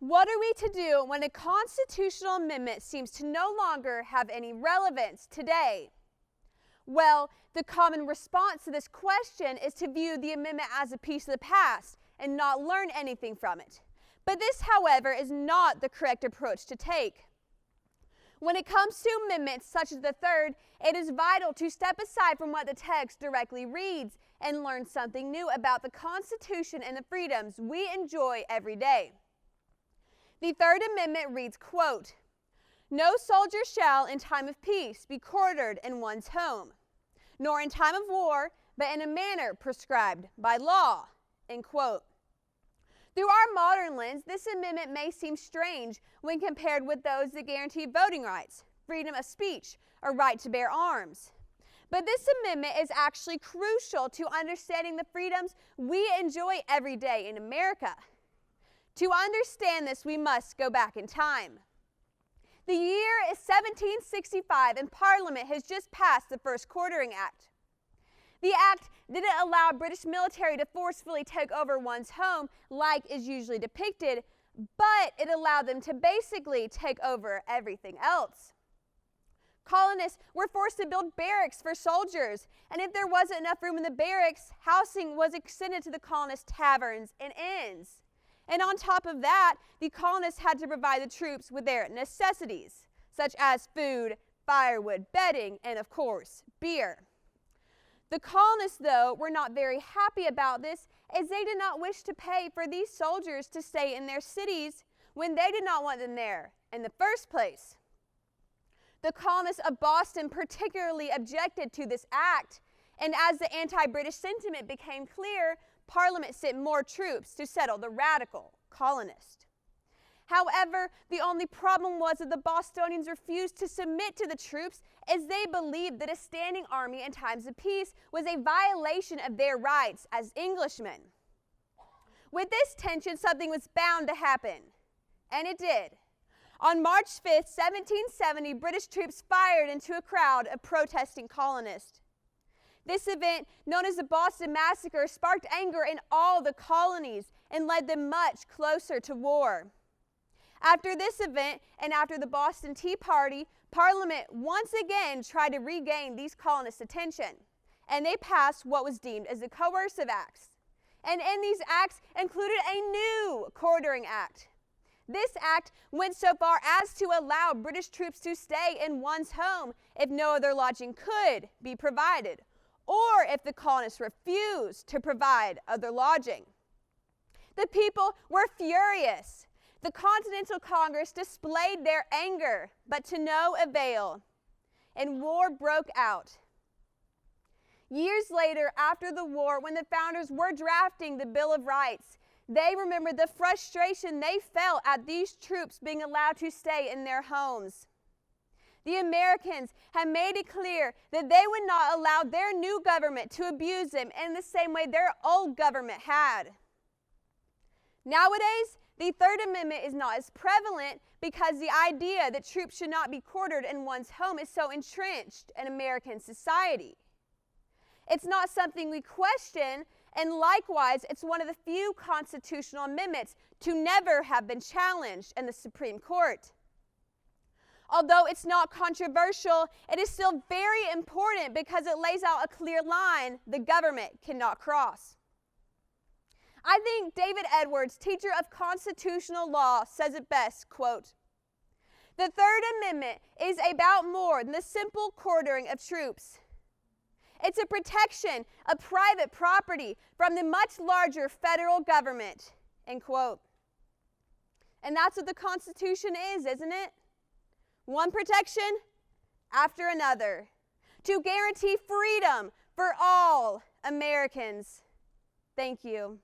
What are we to do when a constitutional amendment seems to no longer have any relevance today? Well, the common response to this question is to view the amendment as a piece of the past and not learn anything from it. But this, however, is not the correct approach to take. When it comes to amendments such as the third, it is vital to step aside from what the text directly reads and learn something new about the Constitution and the freedoms we enjoy every day. The Third Amendment reads, quote, "No soldier shall in time of peace be quartered in one's home, nor in time of war, but in a manner prescribed by law," end quote. Through our modern lens, this amendment may seem strange when compared with those that guarantee voting rights, freedom of speech, or right to bear arms. But this amendment is actually crucial to understanding the freedoms we enjoy every day in America. To understand this, we must go back in time. The year is 1765 and Parliament has just passed the First Quartering Act. The act didn't allow British military to forcefully take over one's home like is usually depicted, but it allowed them to basically take over everything else. Colonists were forced to build barracks for soldiers, and if there wasn't enough room in the barracks, housing was extended to the colonists' taverns and inns. And on top of that, the colonists had to provide the troops with their necessities, such as food, firewood, bedding, and of course, beer. The colonists, though, were not very happy about this, as they did not wish to pay for these soldiers to stay in their cities when they did not want them there in the first place. The colonists of Boston particularly objected to this act, and as the anti-British sentiment became clear, Parliament sent more troops to settle the radical colonists. However, the only problem was that the Bostonians refused to submit to the troops as they believed that a standing army in times of peace was a violation of their rights as Englishmen. With this tension, something was bound to happen, and it did. On March 5th, 1770, British troops fired into a crowd of protesting colonists. This event, known as the Boston Massacre, sparked anger in all the colonies and led them much closer to war. After this event, and after the Boston Tea Party, Parliament once again tried to regain these colonists' attention, and they passed what was deemed as the Coercive Acts. And in these acts included a new Quartering Act. This act went so far as to allow British troops to stay in one's home if no other lodging could be provided, or if the colonists refused to provide other lodging. The people were furious. The Continental Congress displayed their anger, but to no avail, and war broke out. Years later, after the war, when the founders were drafting the Bill of Rights, they remembered the frustration they felt at these troops being allowed to stay in their homes. The Americans had made it clear that they would not allow their new government to abuse them in the same way their old government had. Nowadays, the Third Amendment is not as prevalent because the idea that troops should not be quartered in one's home is so entrenched in American society. It's not something we question, and likewise, it's one of the few constitutional amendments to never have been challenged in the Supreme Court. Although it's not controversial, it is still very important because it lays out a clear line the government cannot cross. I think David Edwards, teacher of constitutional law, says it best, quote, "The Third Amendment is about more than the simple quartering of troops. It's a protection of private property from the much larger federal government," end quote. And that's what the Constitution is, isn't it? One protection after another to guarantee freedom for all Americans. Thank you.